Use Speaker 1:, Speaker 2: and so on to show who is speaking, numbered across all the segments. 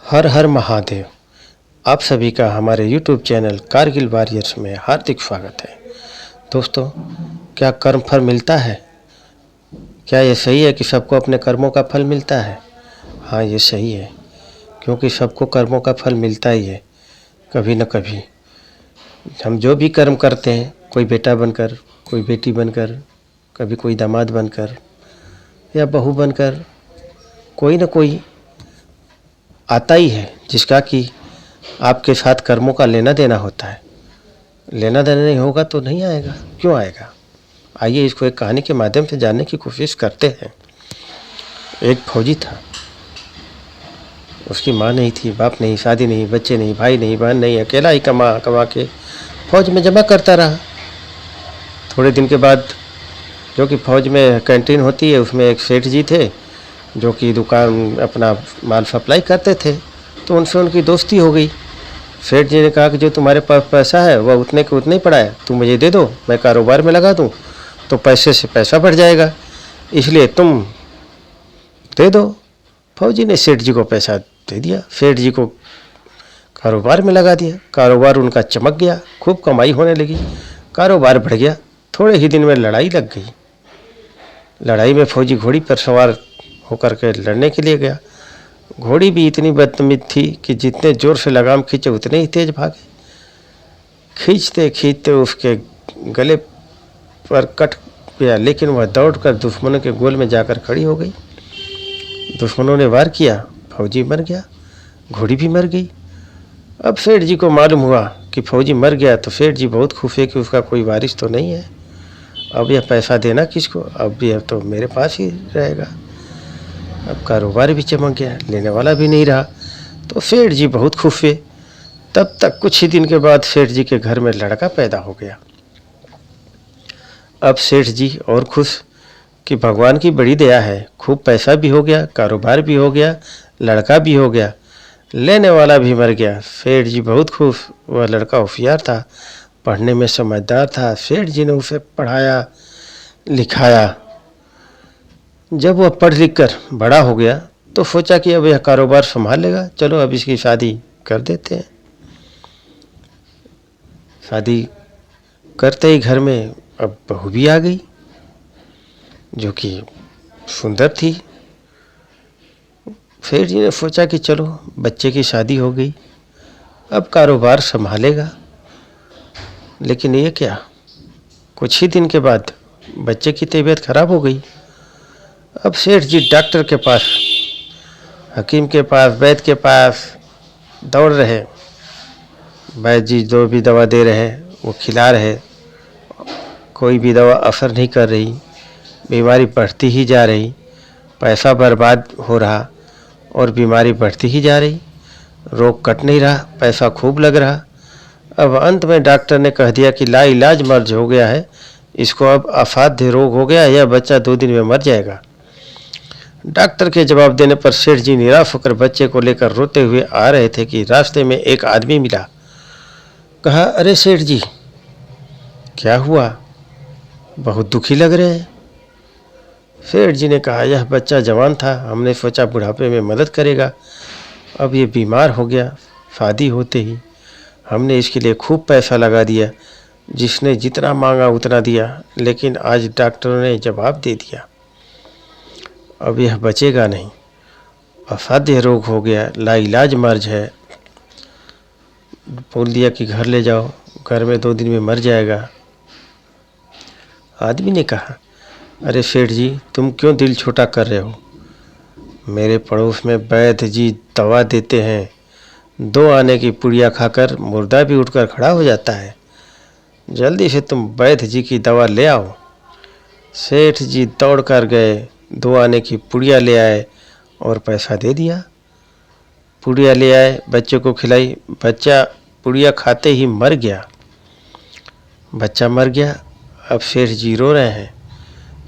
Speaker 1: हर हर महादेव। आप सभी का हमारे YouTube चैनल कारगिल वॉरियर्स में हार्दिक स्वागत है। दोस्तों, क्या कर्म फल मिलता है? क्या ये सही है कि सबको अपने कर्मों का फल मिलता है? हाँ, ये सही है, क्योंकि सबको कर्मों का फल मिलता ही है कभी न कभी। हम जो भी कर्म करते हैं, कोई बेटा बनकर, कोई बेटी बनकर, कभी कोई दामाद बनकर या बहू बनकर, कोई न कोई आता ही है जिसका कि आपके साथ कर्मों का लेना देना होता है। लेना देना नहीं होगा तो नहीं आएगा। क्यों आएगा? आइए इसको एक कहानी के माध्यम से जानने की कोशिश करते हैं। एक फौजी था, उसकी माँ नहीं थी, बाप नहीं, शादी नहीं, बच्चे नहीं, भाई नहीं, बहन नहीं, अकेला ही कमा कमा के फौज में जमा करता रहा। थोड़े दिन के बाद जो कि फौज में कैंटीन होती है, उसमें एक सेठ जी थे जो कि दुकान अपना माल सप्लाई करते थे, तो उनसे उनकी दोस्ती हो गई। सेठ जी ने कहा कि जो तुम्हारे पास पैसा है वह उतने के उतने ही पड़ा है, तुम मुझे दे दो, मैं कारोबार में लगा दूं तो पैसे से पैसा बढ़ जाएगा, इसलिए तुम दे दो। फौजी ने सेठ जी को पैसा दे दिया, सेठ जी को कारोबार में लगा दिया। कारोबार उनका चमक गया, खूब कमाई होने लगी, कारोबार बढ़ गया। थोड़े ही दिन में लड़ाई लग गई। लड़ाई में फौजी घोड़ी पर सवार होकर के लड़ने के लिए गया। घोड़ी भी इतनी बदतमीज थी कि जितने जोर से लगाम खींचे उतने ही तेज भागे। खींचते खींचते उसके गले पर कट गया, लेकिन वह दौड़कर दुश्मनों के गोल में जाकर खड़ी हो गई। दुश्मनों ने वार किया, फौजी मर गया, घोड़ी भी मर गई। अब सेठ जी को मालूम हुआ कि फौजी मर गया, तो सेठ जी बहुत खुश है कि उसका कोई वारिस तो नहीं है। अब यह पैसा देना किसको? अब यह तो मेरे पास ही रहेगा। अब कारोबार भी चमक गया, लेने वाला भी नहीं रहा, तो सेठ जी बहुत खुश हुए। तब तक कुछ ही दिन के बाद सेठ जी के घर में लड़का पैदा हो गया। अब सेठ जी और खुश कि भगवान की बड़ी दया है, खूब पैसा भी हो गया, कारोबार भी हो गया, लड़का भी हो गया, लेने वाला भी मर गया। सेठ जी बहुत खुश। वह लड़का होशियार था, पढ़ने में समझदार था। सेठ जी ने उसे पढ़ाया लिखाया। जब वह पढ़ लिख कर बड़ा हो गया तो सोचा कि अब यह कारोबार संभाल लेगा, चलो अब इसकी शादी कर देते हैं। शादी करते ही घर में अब बहू भी आ गई जो कि सुंदर थी। सेठ जी ने सोचा कि चलो बच्चे की शादी हो गई, अब कारोबार संभालेगा। लेकिन ये क्या, कुछ ही दिन के बाद बच्चे की तबीयत खराब हो गई। अब सेठ जी डॉक्टर के पास, हकीम के पास, वैद्य के पास दौड़ रहे। वैद्य जी जो भी दवा दे रहे हैं वो खिला रहे, कोई भी दवा असर नहीं कर रही, बीमारी बढ़ती ही जा रही, पैसा बर्बाद हो रहा और बीमारी बढ़ती ही जा रही, रोग कट नहीं रहा, पैसा खूब लग रहा। अब अंत में डॉक्टर ने कह दिया कि लाइलाज मर्ज हो गया है, इसको अब असाध्य रोग हो गया, यह बच्चा 2 दिन में मर जाएगा। डॉक्टर के जवाब देने पर सेठ जी निराश होकर बच्चे को लेकर रोते हुए आ रहे थे कि रास्ते में एक आदमी मिला। कहा, अरे सेठ जी, क्या हुआ, बहुत दुखी लग रहे हैं। सेठ जी ने कहा, यह बच्चा जवान था, हमने सोचा बुढ़ापे में मदद करेगा, अब ये बीमार हो गया। शादी होते ही हमने इसके लिए खूब पैसा लगा दिया, जिसने जितना मांगा उतना दिया, लेकिन आज डॉक्टरों ने जवाब दे दिया, अब यह बचेगा नहीं, असाध्य रोग हो गया, लाइलाज मर्ज है। बोल दिया कि घर ले जाओ, घर में 2 दिन में मर जाएगा। आदमी ने कहा, अरे सेठ जी, तुम क्यों दिल छोटा कर रहे हो? मेरे पड़ोस में वैद्य जी दवा देते हैं, 2 आने की पुड़िया खाकर मुर्दा भी उठकर खड़ा हो जाता है, जल्दी से तुम वैद्य जी की दवा ले आओ। सेठ जी दौड़ कर गए, 2 आने की पुड़िया ले आए और पैसा दे दिया। पुड़िया ले आए, बच्चे को खिलाई, बच्चा पुड़िया खाते ही मर गया। बच्चा मर गया। अब सेठ जी रो रहे हैं,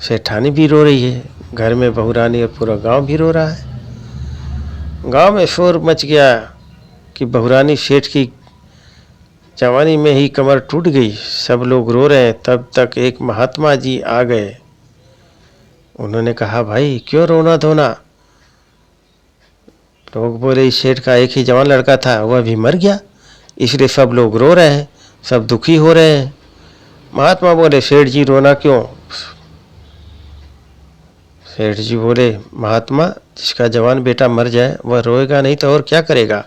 Speaker 1: सेठानी भी रो रही है, घर में बहू रानी और पूरा गांव भी रो रहा है। गांव में शोर मच गया कि बहू रानी सेठ की जवानी में ही कमर टूट गई, सब लोग रो रहे हैं। तब तक एक महात्मा जी आ गए। उन्होंने कहा, भाई क्यों रोना धोना, लोग बोले इस सेठ का एक ही जवान लड़का था, वह भी मर गया, इसलिए सब लोग रो रहे हैं, सब दुखी हो रहे हैं। महात्मा बोले सेठ जी रोना क्यों? सेठ जी बोले महात्मा, जिसका जवान बेटा मर जाए वह रोएगा नहीं तो और क्या करेगा?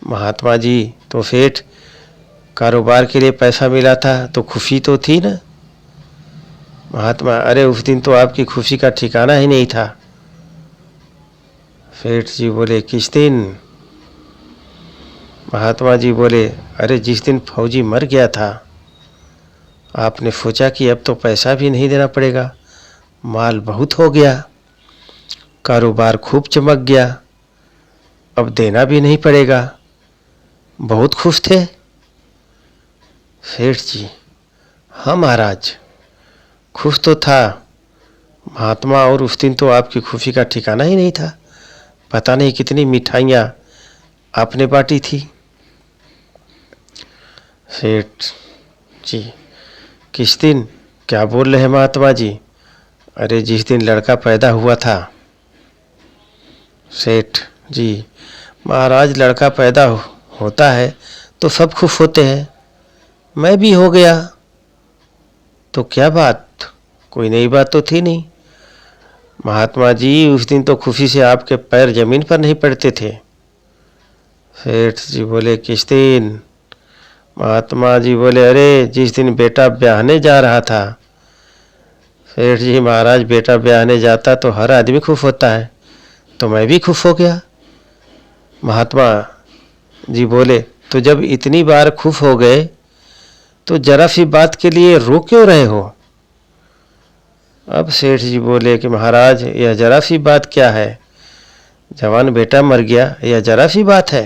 Speaker 1: महात्मा जी तो सेठ, कारोबार के लिए पैसा मिला था तो खुशी तो थी ना? महात्मा, अरे उस दिन तो आपकी खुशी का ठिकाना ही नहीं था। सेठ जी बोले किस दिन? महात्मा जी बोले अरे जिस दिन फौजी मर गया था, आपने सोचा कि अब तो पैसा भी नहीं देना पड़ेगा, माल बहुत हो गया, कारोबार खूब चमक गया, अब देना भी नहीं पड़ेगा, बहुत खुश थे। सेठ जी, हाँ महाराज, खुश तो था महात्मा, और उस दिन तो आपकी खुशी का ठिकाना ही नहीं था, पता नहीं कितनी मिठाइयाँ आपने बांटी थी। सेठ जी, किस दिन? क्या बोल रहे हैं महात्मा जी? अरे जिस दिन लड़का पैदा हुआ था। सेठ जी, महाराज लड़का पैदा होता है तो सब खुश होते हैं, मैं भी हो गया, तो क्या बात? कोई नई बात तो थी नहीं। महात्मा जी उस दिन तो खुशी से आपके पैर जमीन पर नहीं पड़ते थे। सेठ जी बोले किस दिन? महात्मा जी बोले अरे जिस दिन बेटा ब्याहने जा रहा था। सेठ जी, महाराज बेटा ब्याहने जाता तो हर आदमी खुश होता है, तो मैं भी खुश हो गया। महात्मा जी बोले तो जब इतनी बार खुश हो गए तो जरा सी बात के लिए रो क्यों रहे हो? अब सेठ जी बोले कि महाराज यह जरा सी बात क्या है, जवान बेटा मर गया, यह जरा सी बात है।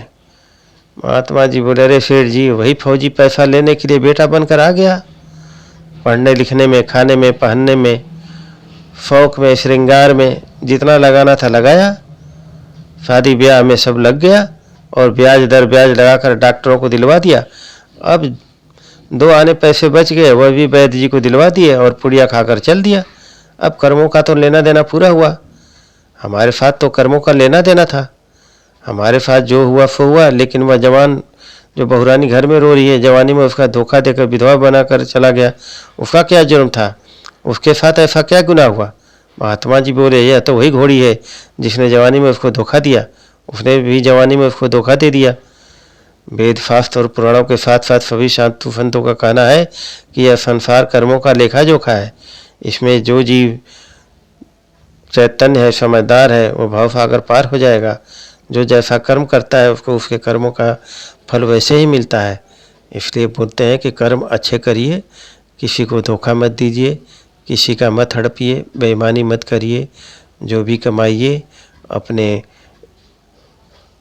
Speaker 1: महात्मा जी बोले अरे सेठ जी, वही फौजी पैसा लेने के लिए बेटा बनकर आ गया, पढ़ने लिखने में, खाने में, पहनने में, शौक में, श्रृंगार में जितना लगाना था लगाया, शादी ब्याह में सब लग गया, और ब्याज दर ब्याज लगाकर डॉक्टरों को दिलवा दिया। अब 2 आने पैसे बच गए, वह भी वैद्य जी को दिलवा दिए और पुड़िया खाकर चल दिया। अब कर्मों का तो लेना देना पूरा हुआ, हमारे साथ तो कर्मों का लेना देना था, हमारे साथ जो हुआ सो हुआ। लेकिन वह जवान जो बहुरानी घर में रो रही है, जवानी में उसका धोखा देकर विधवा बनाकर चला गया, उसका क्या जुर्म था? उसके साथ ऐसा क्या गुनाह हुआ? महात्मा जी बोले यह तो वही घोड़ी है जिसने जवानी में उसको धोखा दिया, उसने भी जवानी में उसको धोखा दे दिया। वेद शास्त्र और पुराणों के साथ साथ सभी साधु संतों का कहना है कि यह संसार कर्मों का लेखा जोखा है। इसमें जो जीव चैतन्य है, समझदार है, वो भाव सागर पार हो जाएगा। जो जैसा कर्म करता है उसको उसके कर्मों का फल वैसे ही मिलता है। इसलिए बोलते हैं कि कर्म अच्छे करिए, किसी को धोखा मत दीजिए, किसी का मत हड़पिए, बेईमानी मत करिए, जो भी कमाइए अपने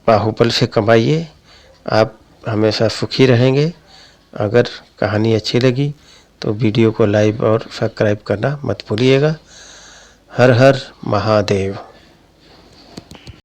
Speaker 1: बाहुबल से कमाइए, आप हमेशा सुखी रहेंगे। अगर कहानी अच्छी लगी तो वीडियो को लाइक और सब्सक्राइब करना मत भूलिएगा। हर हर महादेव।